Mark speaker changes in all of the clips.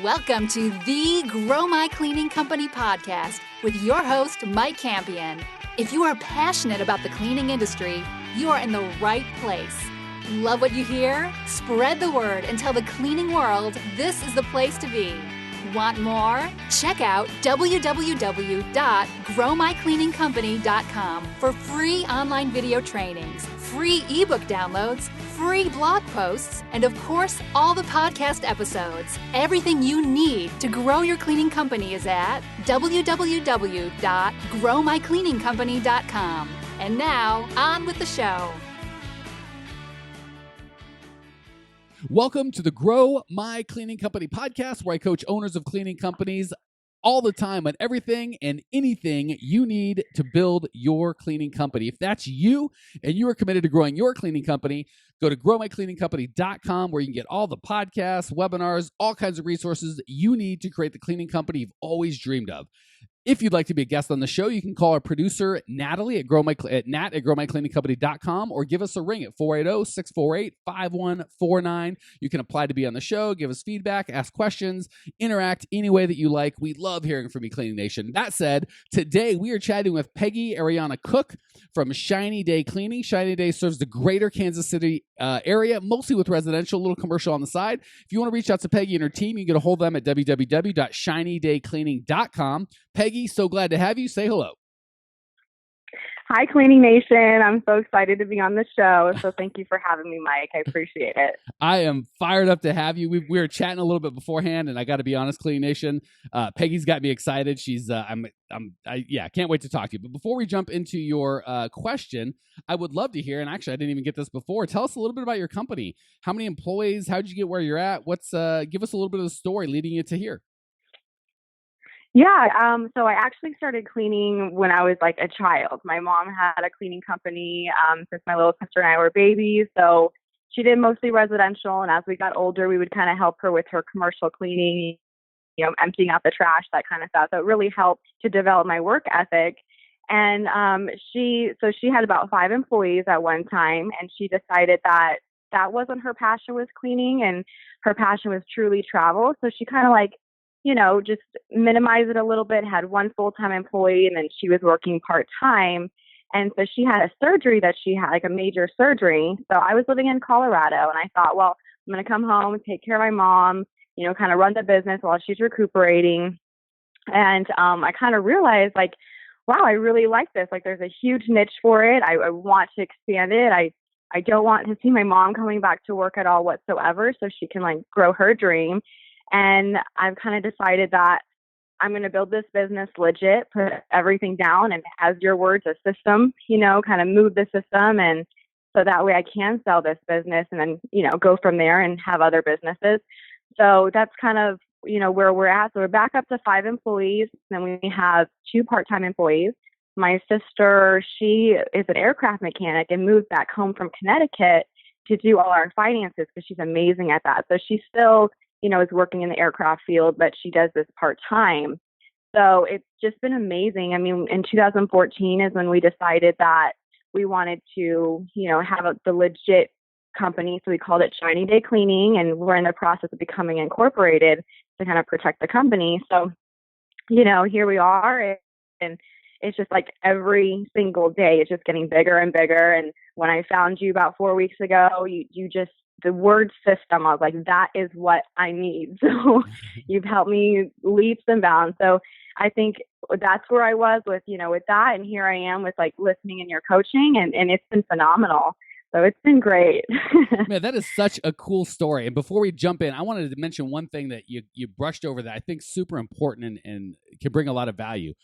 Speaker 1: Welcome to the Grow My Cleaning Company podcast with your host, Mike Campion. If you are passionate about the cleaning industry, you are in the right place. Love what you hear? Spread the word and tell the cleaning world this is the place to be. Want more? Check out www.growmycleaningcompany.com for free online video trainings, free ebook downloads, free blog posts, and of course, all the podcast episodes. Everything you need to grow your cleaning company is at www.growmycleaningcompany.com. And now, on with the show.
Speaker 2: Welcome to the Grow My Cleaning Company podcast, where I coach owners of cleaning companies all the time on everything and anything you need to build your cleaning company. If that's you and you are committed to growing your cleaning company, go to growmycleaningcompany.com, where you can get all the podcasts, webinars, all kinds of resources that you need to create the cleaning company you've always dreamed of. If you'd like to be a guest on the show, you can call our producer, Natalie, at growmycleaningcompany.com, or give us a ring at 480-648-5149. You can apply to be on the show, give us feedback, ask questions, interact any way that you like. We love hearing from you, Cleaning Nation. That said, today we are chatting with Peggy Ariana Cook from Shiny Day Cleaning. Shiny Day serves the greater Kansas City area, mostly with residential, a little commercial on the side. If you want to reach out to Peggy and her team, you can get a hold of them at www.shinydaycleaning.com. Peggy, so glad to have you. Say hello.
Speaker 3: Hi, Cleaning Nation. I'm so excited to be on the show. So thank you for having me, Mike. I appreciate it.
Speaker 2: I am fired up to have you. We were chatting a little bit beforehand, and I got to be honest, Cleaning Nation, Peggy's got me excited. She's, can't wait to talk to you. But before we jump into your question, I would love to hear, and actually I didn't even get this before. Tell us a little bit about your company. How many employees? How'd you get where you're at? Give us a little bit of the story leading you to here.
Speaker 3: Yeah, so I actually started cleaning when I was like a child. My mom had a cleaning company since my little sister and I were babies. So she did mostly residential. And as we got older, we would kind of help her with her commercial cleaning, emptying out the trash, that kind of stuff. So it really helped to develop my work ethic. And she had about 5 employees at one time. And she decided that wasn't her passion, was cleaning, and her passion was truly travel. So she kind of just minimize it a little bit, had 1 full-time employee, and then she was working part-time. And so she had a surgery that she had, like a major surgery. So I was living in Colorado, and I thought, well, I'm going to come home, take care of my mom, kind of run the business while she's recuperating. And I kind of realized, wow, I really like this. There's a huge niche for it. I want to expand it. I don't want to see my mom coming back to work at all whatsoever, so she can grow her dream. And I've kind of decided that I'm going to build this business legit, put everything down, and as your words, a system, kind of move the system. And so that way I can sell this business and then, go from there and have other businesses. So that's kind of, where we're at. So we're back up to 5 employees. And then we have 2 part-time employees. My sister, she is an aircraft mechanic and moved back home from Connecticut to do all our finances because she's amazing at that. So she's still is working in the aircraft field, but she does this part-time. So it's just been amazing. I mean, in 2014 is when we decided that we wanted to, have the legit company. So we called it Shiny Day Cleaning, and we're in the process of becoming incorporated to kind of protect the company. So, here we are, and it's just every single day, it's just getting bigger and bigger. And when I found you about 4 weeks ago, you just, the word system, I was like, that is what I need. So you've helped me leaps and bounds. So I think that's where I was with that. And here I am with listening in your coaching, and it's been phenomenal. So it's been great.
Speaker 2: Man, that is such a cool story. And before we jump in, I wanted to mention one thing that you brushed over that I think is super important and can bring a lot of value.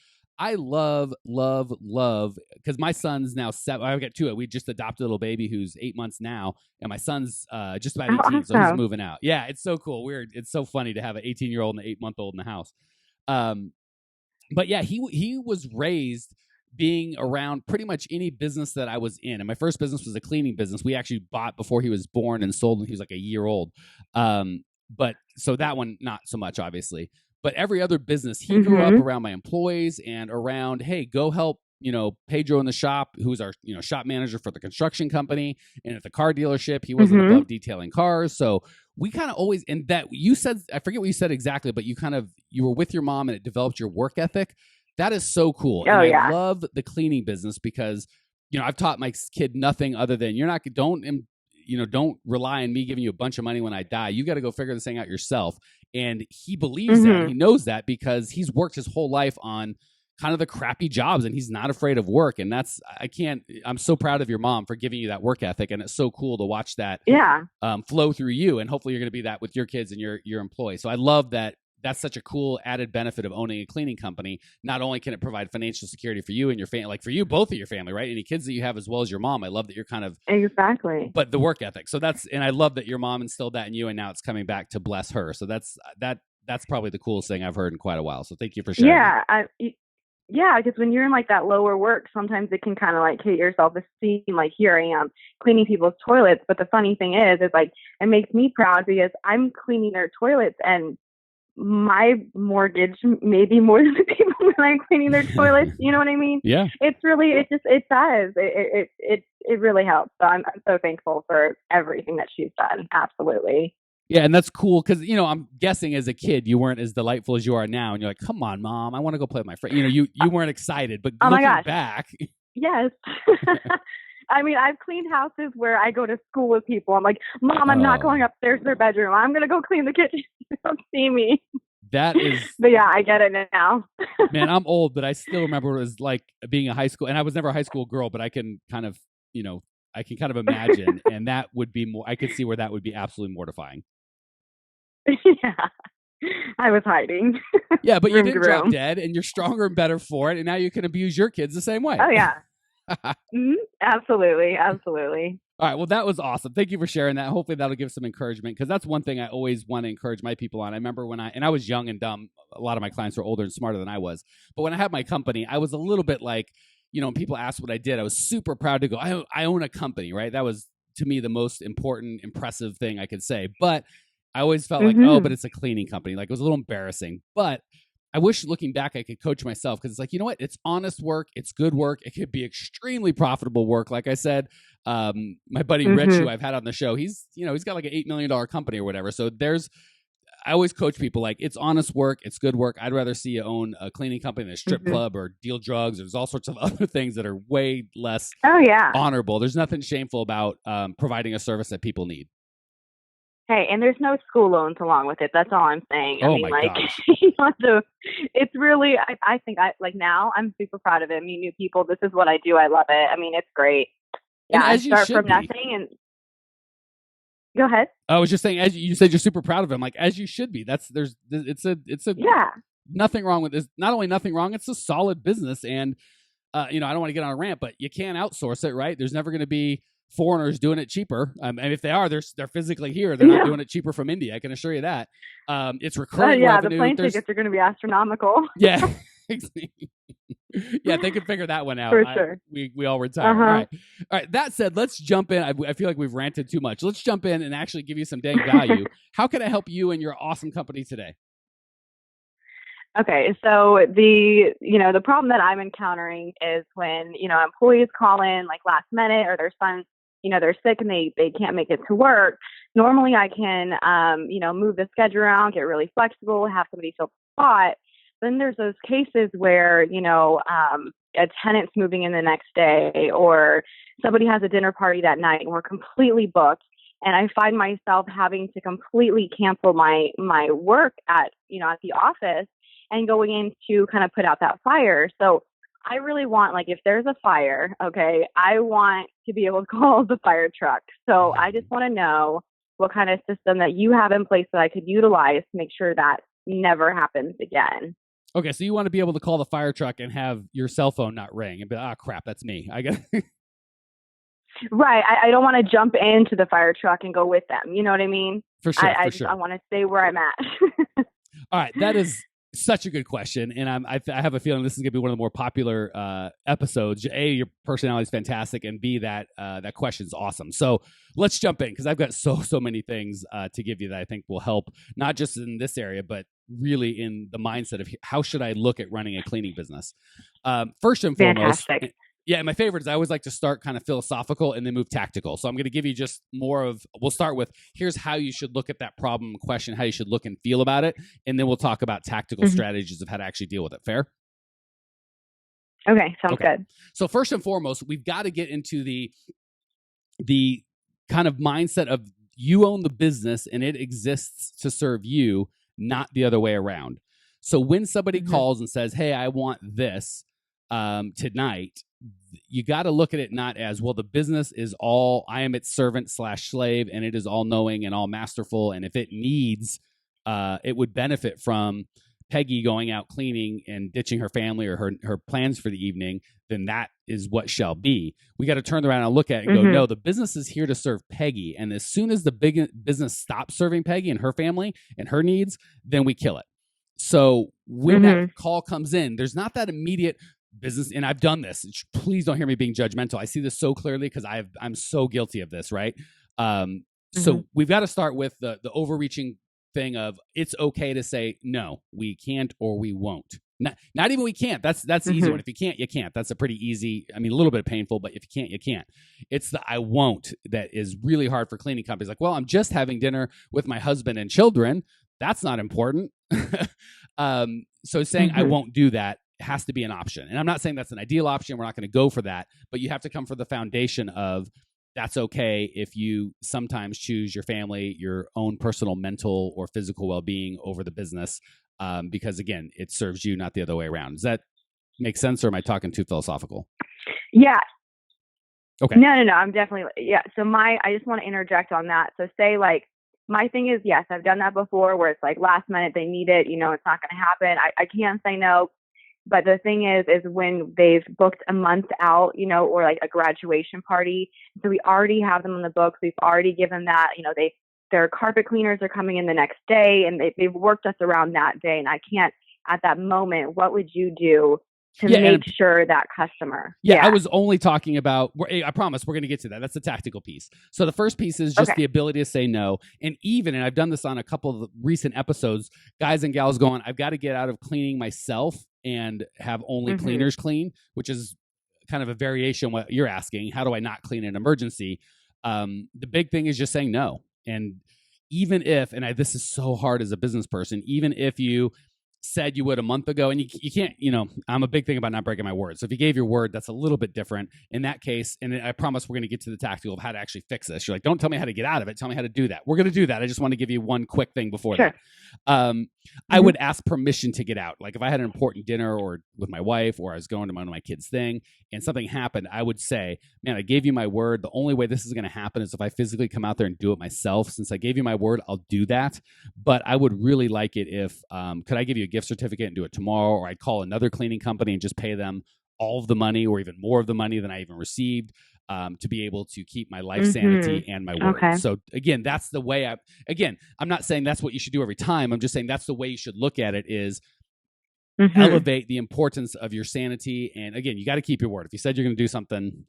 Speaker 2: I love, because my son's now 7. I've got 2. We just adopted a little baby who's 8 months now, and my son's just about 18,
Speaker 3: awesome.
Speaker 2: So he's moving out. Yeah, it's so cool. It's so funny to have an 18-year-old and an 8-month-old in the house. But yeah, he was raised being around pretty much any business that I was in. And my first business was a cleaning business. We actually bought before he was born and sold when he was a year old. But so that one, not so much, obviously. But every other business, he grew up around my employees and around, hey, go help Pedro in the shop, who's our, shop manager for the construction company, and at the car dealership, he wasn't above detailing cars. So we kind of always, and that you said, I forget what you said exactly, but you were with your mom and it developed your work ethic. That is so cool.
Speaker 3: Oh,
Speaker 2: and
Speaker 3: yeah.
Speaker 2: I love the cleaning business because, I've taught my kid nothing other than don't rely on me giving you a bunch of money when I die. You got to go figure this thing out yourself. And he believes that. He knows that because he's worked his whole life on kind of the crappy jobs and he's not afraid of work. And I'm so proud of your mom for giving you that work ethic. And it's so cool to watch that flow through you. And hopefully you're going to be that with your kids and your employees. So I love that. That's such a cool added benefit of owning a cleaning company. Not only can it provide financial security for you and your family, like for you, both of your family, right? Any kids that you have as well as your mom. I love that you're kind of
Speaker 3: exactly.
Speaker 2: But the work ethic. So and I love that your mom instilled that in you, and now it's coming back to bless her. So that's probably the coolest thing I've heard in quite a while. So thank you for sharing.
Speaker 3: Yeah, because when you're in like that lower work, sometimes it can kind of like hit your self-esteem. Like here I am cleaning people's toilets, but the funny thing is like it makes me proud because I'm cleaning their toilets and my mortgage may be more than the people when I'm cleaning their toilets. You know what I mean?
Speaker 2: Yeah.
Speaker 3: It does. It really helps. So I'm so thankful for everything that she's done. Absolutely.
Speaker 2: Yeah, and that's cool because, I'm guessing as a kid, you weren't as delightful as you are now. And you're like, come on, Mom, I want to go play with my friend. You weren't excited, but looking back.
Speaker 3: Yes. I mean, I've cleaned houses where I go to school with people. I'm like, Mom, I'm not going upstairs to their bedroom. I'm going to go clean the kitchen. Don't see me.
Speaker 2: That is.
Speaker 3: But yeah, I get it now.
Speaker 2: Man, I'm old, but I still remember what it was like being a high school. And I was never a high school girl, but I can kind of, imagine. And that would be more, I could see where that would be absolutely mortifying.
Speaker 3: Yeah. I was hiding.
Speaker 2: Yeah, but you didn't drop dead and you're stronger and better for it. And now you can abuse your kids the same way.
Speaker 3: Oh, yeah. Absolutely. Absolutely.
Speaker 2: All right. Well, that was awesome. Thank you for sharing that. Hopefully that'll give some encouragement because that's one thing I always want to encourage my people on. I remember when I was young and dumb, a lot of my clients were older and smarter than I was. But when I had my company, I was a little bit like, when people asked what I did, I was super proud to go, I own a company, right? That was to me the most important, impressive thing I could say. But I always felt like, but it's a cleaning company. Like it was a little embarrassing. But I wish looking back, I could coach myself because it's like, you know what? It's honest work. It's good work. It could be extremely profitable work. Like I said, my buddy Rich, who I've had on the show, he's got like an $8 million company or whatever. So I always coach people like it's honest work. It's good work. I'd rather see you own a cleaning company than a strip club or deal drugs. There's all sorts of other things that are way less honorable. There's nothing shameful about providing a service that people need.
Speaker 3: Hey, and there's no school loans along with it. That's all I'm saying.
Speaker 2: Gosh.
Speaker 3: It's really, I think now I'm super proud of it. Meet new people. This is what I do. I love it. I mean, it's great. Yeah, I start from nothing and go ahead.
Speaker 2: I was just saying, as you said, you're super proud of it. I'm like, as you should be. It's a nothing wrong with this. Not only nothing wrong, it's a solid business. And, I don't want to get on a rant, but you can't outsource it, right? There's never going to be foreigners doing it cheaper. And if they are, they're physically here. They're not doing it cheaper from India. I can assure you that. It's recurring revenue.
Speaker 3: The plane tickets are going to be astronomical.
Speaker 2: Yeah. Yeah, they could figure that one out.
Speaker 3: For sure.
Speaker 2: We all retire. All right. That said, let's jump in. I feel like we've ranted too much. Let's jump in and actually give you some dang value. How can I help you and your awesome company today?
Speaker 3: Okay, so the problem that I'm encountering is when, employees call in like last minute or their son, they're sick and they can't make it to work. Normally I can, move the schedule around, get really flexible, have somebody fill the spot. Then there's those cases where, a tenant's moving in the next day or somebody has a dinner party that night and we're completely booked. And I find myself having to completely cancel my work at the office and going in to kind of put out that fire. So I really want, like, if there's a fire, okay, I want to be able to call the fire truck. So I just want to know what kind of system that you have in place that I could utilize to make sure that never happens again.
Speaker 2: Okay, so you want to be able to call the fire truck and have your cell phone not ring and be like, oh, crap, that's me. I got
Speaker 3: Right. I don't want to jump into the fire truck and go with them. You know what I mean?
Speaker 2: For sure.
Speaker 3: I want to stay where I'm at.
Speaker 2: All right. That is such a good question. And I have a feeling this is going to be one of the more popular episodes. A, your personality is fantastic. And B, that question's awesome. So let's jump in because I've got so many things to give you that I think will help, not just in this area, but really in the mindset of how should I look at running a cleaning business. First and foremost,
Speaker 3: Fantastic.
Speaker 2: yeah, my favorite is I always like to start kind of philosophical and then move tactical. So I'm going to give you just more of, we'll start with here's how you should look at that problem question, how you should look and feel about it. And then we'll talk about tactical strategies of how to actually deal with it. Fair?
Speaker 3: Okay. Sounds good.
Speaker 2: So first and foremost, we've got to get into the kind of mindset of you own the business and it exists to serve you, not the other way around. So when somebody calls and says, hey, I want this tonight, you got to look at it not as, well, the business is all, I am its servant / slave, and it is all knowing and all masterful. And if it needs, it would benefit from Peggy going out cleaning and ditching her family or her plans for the evening, then that is what shall be. We got to turn around and look at it and go, no, the business is here to serve Peggy. And as soon as the big business stops serving Peggy and her family and her needs, then we kill it. So when that call comes in, there's not that immediate business. And I've done this. Please don't hear me being judgmental. I see this so clearly because I'm so guilty of this, right? So we've got to start with the overreaching thing of it's okay to say, no, we can't or we won't. Not even we can't. That's the easy one. If you can't, you can't. That's a pretty easy, I mean, a little bit painful, but if you can't, you can't. It's the I won't that is really hard for cleaning companies. Like, well, I'm just having dinner with my husband and children. That's not important. So saying I won't do that has to be an option. And I'm not saying that's an ideal option. We're not going to go for that, but you have to come for the foundation of that's okay if you sometimes choose your family, your own personal mental or physical well-being over the business, because again, it serves you, not the other way around. Does that make sense, or am I talking too philosophical?
Speaker 3: Yeah.
Speaker 2: Okay.
Speaker 3: No. I'm definitely, yeah. So I just want to interject on that. So say like, my thing is, yes, I've done that before where it's like last minute, they need it, it's not going to happen. I can't say no. But the thing is when they've booked a month out, or like a graduation party. So we already have them on the books. We've already given that, their carpet cleaners are coming in the next day and they've worked us around that day. And I can't at that moment, what would you do to make sure that customer?
Speaker 2: Yeah, I was only talking about, I promise we're going to get to that. That's the tactical piece. So the first piece is just the ability to say no. And I've done this on a couple of recent episodes, guys and gals going, I've got to get out of cleaning myself and have only cleaners clean, which is kind of a variation on what you're asking. How do I not clean an emergency? The big thing is just saying no. And even if, this is so hard as a business person, even if you said you would a month ago, and you can't, I'm a big thing about not breaking my word. So if you gave your word, that's a little bit different in that case. And I promise we're going to get to the tactical of how to actually fix this. You're like, don't tell me how to get out of it. Tell me how to do that. We're going to do that. I just want to give you one quick thing before that. I would ask permission to get out. Like if I had an important dinner or with my wife, or I was going to one of my kids' thing and something happened, I would say, man, I gave you my word. The only way this is going to happen is if I physically come out there and do it myself. Since I gave you my word, I'll do that. But I would really like it if, could I give you a gift certificate and do it tomorrow? Or I'd call another cleaning company and just pay them all of the money or even more of the money than I even received, to be able to keep my life sanity and my word. Okay. So again, that's the way I'm not saying that's what you should do every time. I'm just saying that's the way you should look at it is elevate the importance of your sanity. And again, you got to keep your word. If you said you're going to do something,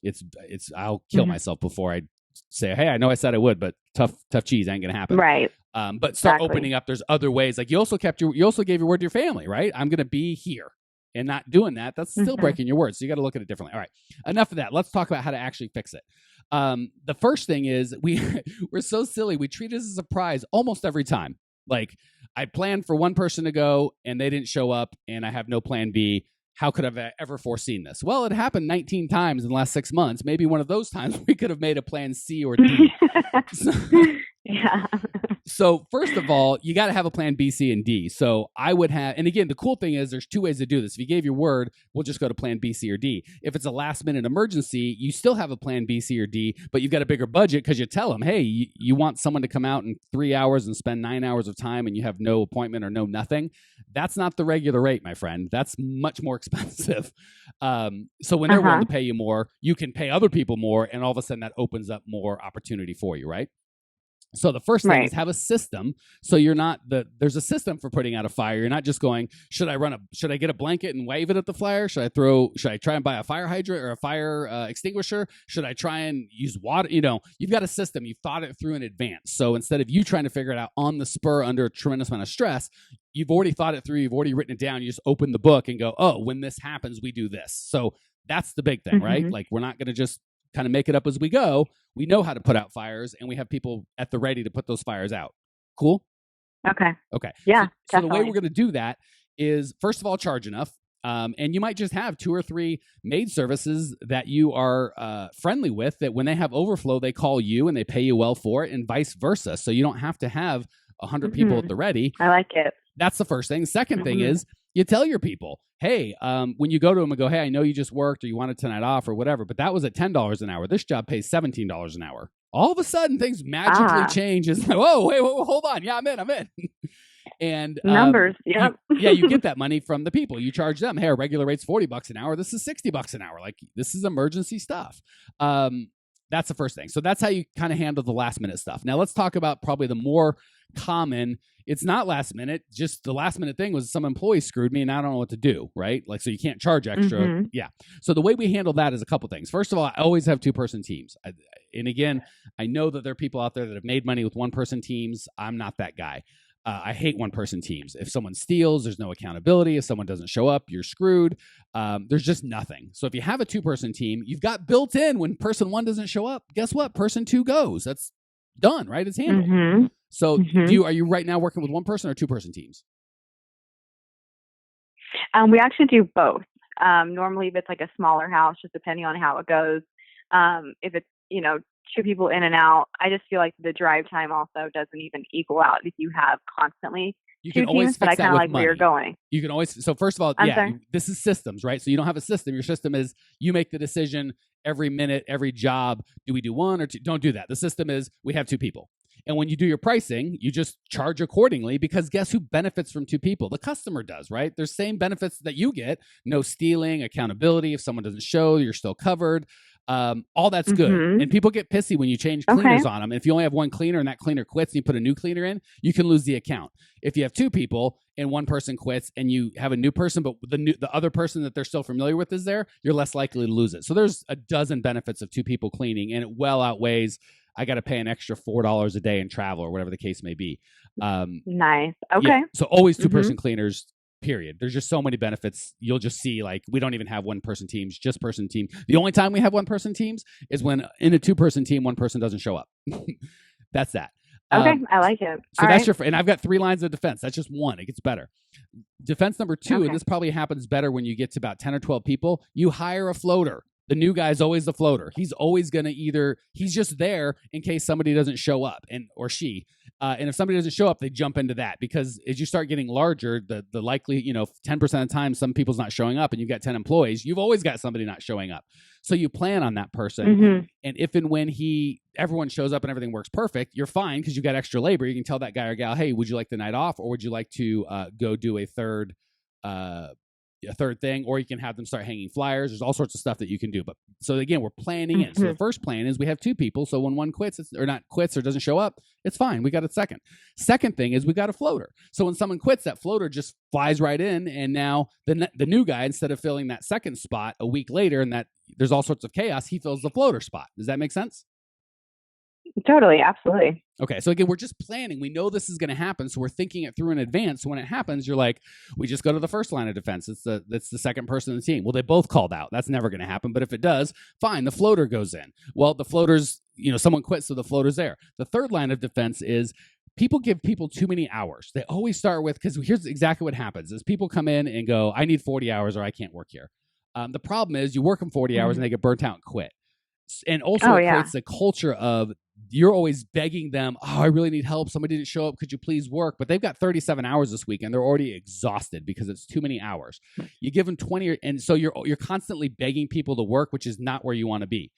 Speaker 2: I'll kill myself before I say, hey, I know I said I would, but tough cheese ain't going to happen.
Speaker 3: Right.
Speaker 2: But start opening up. There's other ways. Like you also gave your word to your family, right? I'm going to be here. And not doing that, that's still breaking your word. So you got to look at it differently. All right, enough of that. Let's talk about how to actually fix it. The first thing is we're so silly. We treat it as a surprise almost every time. Like I planned for one person to go and they didn't show up and I have no plan B. How could I have ever foreseen this? Well, it happened 19 times in the last 6 months. Maybe one of those times we could have made a plan C or D.
Speaker 3: Yeah.
Speaker 2: So first of all, you got to have a plan B, C, and D. So I would have, and again, the cool thing is there's 2 ways to do this. If you gave your word, we'll just go to plan B, C, or D. If it's a last minute emergency, you still have a plan B, C, or D, but you've got a bigger budget because you tell them, hey, you want someone to come out in 3 hours and spend 9 hours of time and you have no appointment or no nothing. That's not the regular rate, my friend. That's much more expensive. So when they're willing to pay you more, you can pay other people more, and all of a sudden that opens up more opportunity for you, right? So the first thing is have a system. So you're not there's a system for putting out a fire. You're not just going, should I get a blanket and wave it at the fire? Should I try and buy a fire hydrant or a fire extinguisher? Should I try and use water? You've got a system. You've thought it through in advance. So instead of you trying to figure it out on the spur under a tremendous amount of stress, you've already thought it through. You've already written it down. You just open the book and go, oh, when this happens, we do this. So that's the big thing, right? Like, we're not going to just kind of make it up as we go. We know how to put out fires, and we have people at the ready to put those fires out. Cool?
Speaker 3: Okay.
Speaker 2: So
Speaker 3: Yeah,
Speaker 2: the way
Speaker 3: definitely.
Speaker 2: we're going to do that is, first of all, charge enough. And you might just have 2 or 3 maid services that you are friendly with, that when they have overflow, they call you and they pay you well for it, and vice versa. So you don't have to have 100 people at the ready.
Speaker 3: I like it.
Speaker 2: That's the first thing. Second thing is, you tell your people, hey, when you go to them and go, hey, I know you just worked or you wanted tonight off or whatever, but that was at $10 an hour. This job pays $17 an hour. All of a sudden, things magically change. It's like, whoa, wait, hold on. Yeah, I'm in. And
Speaker 3: numbers, yep.
Speaker 2: you get that money from the people. You charge them. Hey, our regular rate's $40 an hour. This is $60 an hour. Like, this is emergency stuff. That's the first thing. So that's how you kind of handle the last minute stuff. Now let's talk about probably the more common. It's not last minute. Just the last minute thing was some employee screwed me and I don't know what to do, right? Like, so you can't charge extra. Yeah. So the way we handle that is a couple things. First of all, I always have 2-person teams. And again, I know that there are people out there that have made money with 1-person teams. I'm not that guy. I hate 1-person teams. If someone steals, there's no accountability. If someone doesn't show up, you're screwed. There's just nothing. So if you have a 2-person team, you've got built in when person 1 doesn't show up, guess what? Person 2 goes. That's done, right? It's handled. So are you right now working with 1-person or 2-person teams?
Speaker 3: We actually do both. Normally, if it's like a smaller house, just depending on how it goes. If it's, 2 people in and out, I just feel like the drive time also doesn't even equal out if you have constantly
Speaker 2: you
Speaker 3: 2
Speaker 2: can always
Speaker 3: teams,
Speaker 2: fix
Speaker 3: but I
Speaker 2: that
Speaker 3: kind of
Speaker 2: with
Speaker 3: like
Speaker 2: money.
Speaker 3: where you're going.
Speaker 2: You can always, so first of all, this is systems, right? So you don't have a system. Your system is you make the decision every minute, every job. Do we do 1 or 2? Don't do that. The system is we have 2 people. And when you do your pricing, you just charge accordingly, because guess who benefits from 2 people? The customer does, right? There's same benefits that you get. No stealing, accountability. If someone doesn't show, you're still covered. All that's good. And people get pissy when you change cleaners on them. If you only have 1 cleaner and that cleaner quits and you put a new cleaner in, you can lose the account. If you have 2 people and 1 person quits and you have a new person, but the other person that they're still familiar with is there, you're less likely to lose it. So there's a dozen benefits of 2 people cleaning, and it well outweighs I got to pay an extra $4 a day in travel or whatever the case may be.
Speaker 3: Nice. Okay.
Speaker 2: Yeah, so always 2-person cleaners. Period. There's just so many benefits. You'll just see, like, we don't even have 1-person teams, just person team. The only time we have 1-person teams is when in a 2-person team, 1 person doesn't show up. That's that.
Speaker 3: Okay. I like it.
Speaker 2: So that's and I've got 3 lines of defense. That's just 1. It gets better. Defense number 2, and this probably happens better when you get to about 10 or 12 people, you hire a floater. The new guy is always the floater. He's always going to he's just there in case somebody doesn't show up, or she. And if somebody doesn't show up, they jump into that, because as you start getting larger, the likely, 10% of the time some people's not showing up and you've got 10 employees, you've always got somebody not showing up. So you plan on that person. And if and when everyone shows up and everything works perfect, you're fine because you got extra labor. You can tell that guy or gal, hey, would you like the night off, or would you like to go do a third thing, or you can have them start hanging flyers. There's all sorts of stuff that you can do. But so again, we're planning it. So the first plan is we have 2 people. So when 1 quits or not quits or doesn't show up, it's fine. We got a second. Second thing is we got a floater. So when someone quits, that floater just flies right in. And now the new guy, instead of filling that second spot a week later, and that there's all sorts of chaos, he fills the floater spot. Does that make sense?
Speaker 3: Totally. Absolutely.
Speaker 2: Okay. So again, we're just planning. We know this is going to happen. So we're thinking it through in advance. So when it happens, you're like, we just go to the first line of defense. That's the second person in the team. Well, they both called out. That's never going to happen. But if it does, fine. The floater goes in. Well, the floater's, someone quits. So the floater's there. The third line of defense is people give people too many hours. They always start with, because here's exactly what happens is people come in and go, I need 40 hours or I can't work here. The problem is you work them 40 hours and they get burnt out and quit. And also it creates a culture of, you're always begging them, I really need help. Somebody didn't show up. Could you please work? But they've got 37 hours this week and they're already exhausted because it's too many hours. You give them 20, and so you're constantly begging people to work, which is not where you want to be.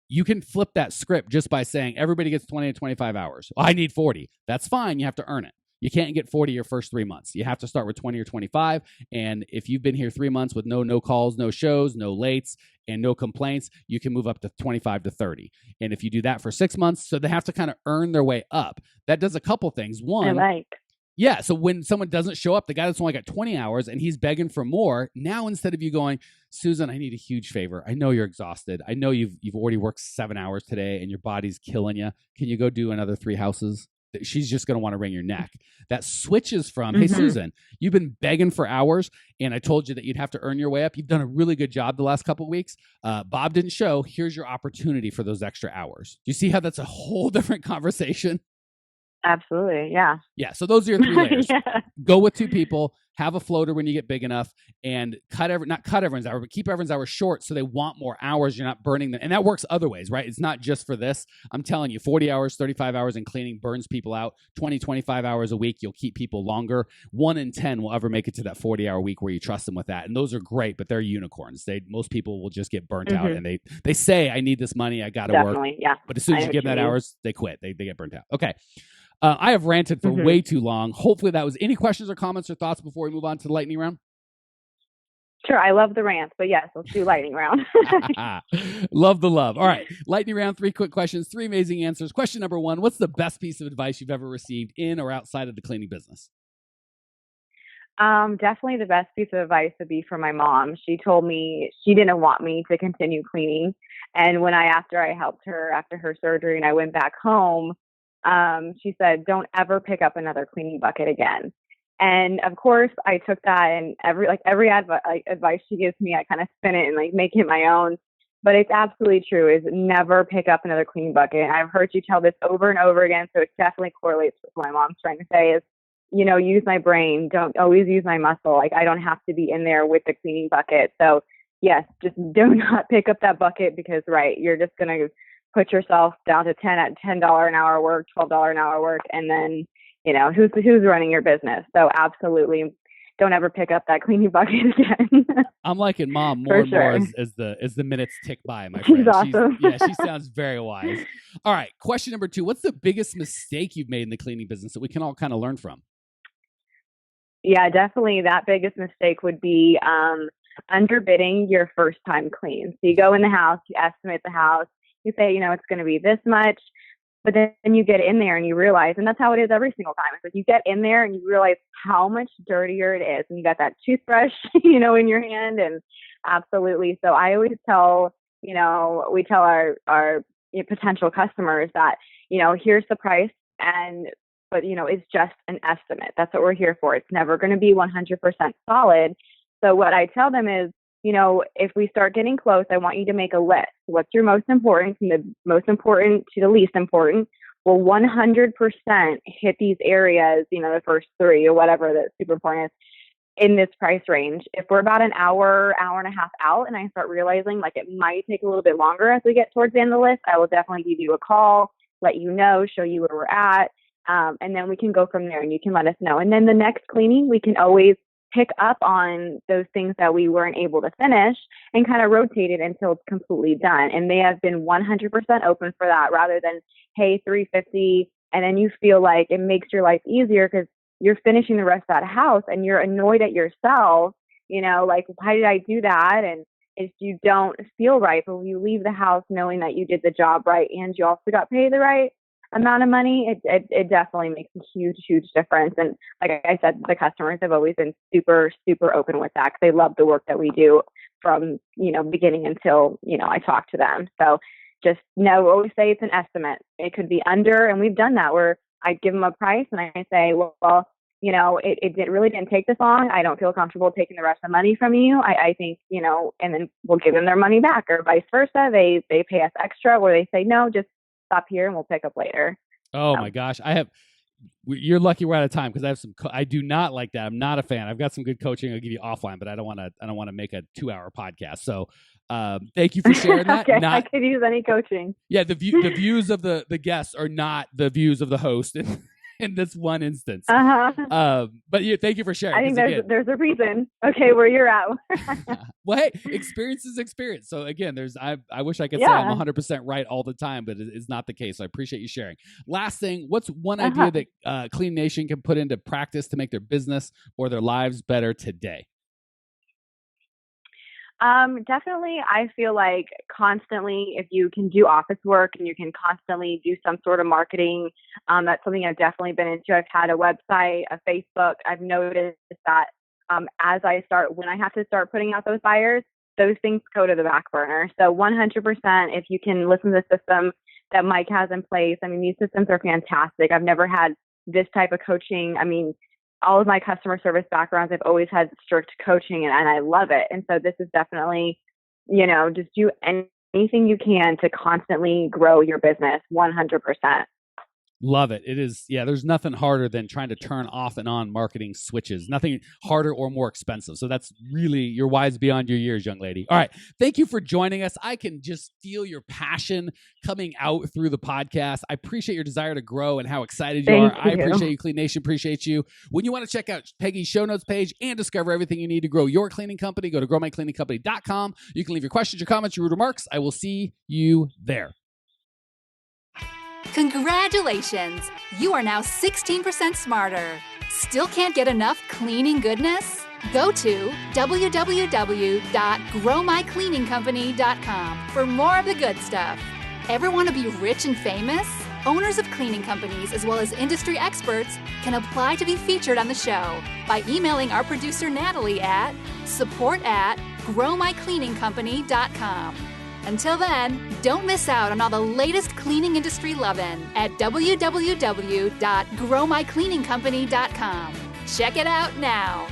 Speaker 2: You can flip that script just by saying everybody gets 20 to 25 hours. I need 40. That's fine. You have to earn it. You can't get 40 your first 3 months. You have to start with 20 or 25. And if you've been here 3 months with no calls, no shows, no lates, and no complaints, you can move up to 25 to 30. And if you do that for 6 months, so they have to kind of earn their way up. That does a couple things. One, so when someone doesn't show up, the guy that's only got 20 hours and he's begging for more, now instead of you going, Susan, I need a huge favor. I know you're exhausted. I know you've already worked 7 hours today and your body's killing you. Can you go do another 3 houses? she's just going to want to wring your neck. That switches from, hey, Susan, you've been begging for hours, and I told you that you'd have to earn your way up. You've done a really good job the last couple of weeks. Bob didn't show. Here's your opportunity for those extra hours. Do you see how that's a whole different conversation?
Speaker 3: Absolutely. Yeah.
Speaker 2: Yeah. So those are your 3 layers.
Speaker 3: Yeah.
Speaker 2: Go with 2 people, have a floater when you get big enough, and not cut everyone's hour, but keep everyone's hours short so they want more hours. You're not burning them. And that works other ways, right? It's not just for this. I'm telling you, 40 hours, 35 hours in cleaning burns people out. 20, 25 hours a week, you'll keep people longer. 1 in 10 will ever make it to that 40-hour week where you trust them with that. And those are great, but they're unicorns. Most people will just get burnt out, and they say, I need this money. I got to work.
Speaker 3: Definitely. Yeah.
Speaker 2: But as soon as you give them that hours, they quit. They get burnt out. Okay. I have ranted for way too long. Hopefully that was any questions or comments or thoughts before we move on to the lightning round?
Speaker 3: Sure. I love the rants, but yes, let's do lightning round.
Speaker 2: Love the love. All right. Lightning round, 3 quick questions, 3 amazing answers. Question number 1, what's the best piece of advice you've ever received in or outside of the cleaning business?
Speaker 3: Definitely the best piece of advice would be from my mom. She told me she didn't want me to continue cleaning. And after I helped her after her surgery and I went back home, she said, don't ever pick up another cleaning bucket again. And of course I took that, and every advice she gives me, I kind of spin it and make it my own. But it's absolutely true, is never pick up another cleaning bucket. And I've heard you tell this over and over again. So it definitely correlates with what my mom's trying to say is, use my brain. Don't always use my muscle. I don't have to be in there with the cleaning bucket. So yes, just do not pick up that bucket because you're just going to put yourself down to $10 an hour work, $12 an hour work, and then who's running your business. So absolutely, don't ever pick up that cleaning bucket again.
Speaker 2: I'm liking Mom more and more as the minutes tick by, my friend.
Speaker 3: She's awesome.
Speaker 2: She sounds very wise. All right, question number 2: what's the biggest mistake you've made in the cleaning business that we can all kind of learn from?
Speaker 3: Yeah, definitely. That biggest mistake would be underbidding your first time clean. So you go in the house, you estimate the house. You say, it's going to be this much, but then you get in there and you realize, and that's how it is every single time. It's like you get in there and you realize how much dirtier it is. And you got that toothbrush, in your hand, and absolutely. So I always tell, we tell our potential customers that, here's the price, but it's just an estimate. That's what we're here for. It's never going to be 100% solid. So what I tell them is, if we start getting close, I want you to make a list. What's your most important, from the most important to the least important? Will 100% hit these areas, the first 3 or whatever that's super important is in this price range. If we're about an hour and a half out and I start realizing it might take a little bit longer as we get towards the end of the list, I will definitely give you a call, let you know, show you where we're at. And then we can go from there and you can let us know. And then the next cleaning, we can always pick up on those things that we weren't able to finish and kind of rotate it until it's completely done. And they have been 100% open for that, rather than, hey, $350. And then you feel like it makes your life easier because you're finishing the rest of that house and you're annoyed at yourself, why did I do that? And if you don't feel right, but when you leave the house knowing that you did the job right and you also got paid the right amount of money, it definitely makes a huge difference. And like I said, the customers have always been super open with that because they love the work that we do from beginning until I talk to them. So just always say it's an estimate. It could be under, and we've done that where I give them a price and I say, well it really didn't take this long. I don't feel comfortable taking the rest of the money from you. I think and then we'll give them their money back, or vice versa. They pay us extra, or they say no, just stop here and we'll pick up later.
Speaker 2: Oh my gosh. You're lucky we're out of time because I have I do not like that. I'm not a fan. I've got some good coaching I'll give you offline, but I don't want to make a 2-hour podcast. So thank you for sharing that.
Speaker 3: Okay, I could use any coaching.
Speaker 2: Yeah. The views of the guests are not the views of the host in this one instance. But thank you for sharing.
Speaker 3: I think there's a reason. Okay, where you're at.
Speaker 2: Well, hey, experience is experience. So again, I wish I could say I'm 100% right all the time, but it's not the case. So I appreciate you sharing. Last thing, what's one idea that Clean Nation can put into practice to make their business or their lives better today?
Speaker 3: Definitely. I feel like constantly, if you can do office work and you can constantly do some sort of marketing, that's something I've definitely been into. I've had a website, a Facebook. I've noticed that, when I have to start putting out those fires, those things go to the back burner. So 100%, if you can listen to the system, that Mike has in place. I mean, these systems are fantastic. I've never had this type of coaching. I mean, all of my customer service backgrounds, I've always had strict coaching, and I love it. And so this is definitely, just do anything you can to constantly grow your business 100%.
Speaker 2: Love it. It is, there's nothing harder than trying to turn off and on marketing switches. Nothing harder or more expensive. So that's really, you're wise beyond your years, young lady. All right. Thank you for joining us. I can just feel your passion coming out through the podcast. I appreciate your desire to grow and how excited you are. I appreciate you, Clean Nation. Appreciate you. When you want to check out Peggy's show notes page and discover everything you need to grow your cleaning company, go to growmycleaningcompany.com. You can leave your questions, your comments, your remarks. I will see you there.
Speaker 1: Congratulations! You are now 16% smarter. Still can't get enough cleaning goodness? Go to www.growmycleaningcompany.com for more of the good stuff. Ever want to be rich and famous? Owners of cleaning companies as well as industry experts can apply to be featured on the show by emailing our producer Natalie at support@growmycleaningcompany.com. Until then, don't miss out on all the latest cleaning industry lovin' at www.growmycleaningcompany.com. Check it out now.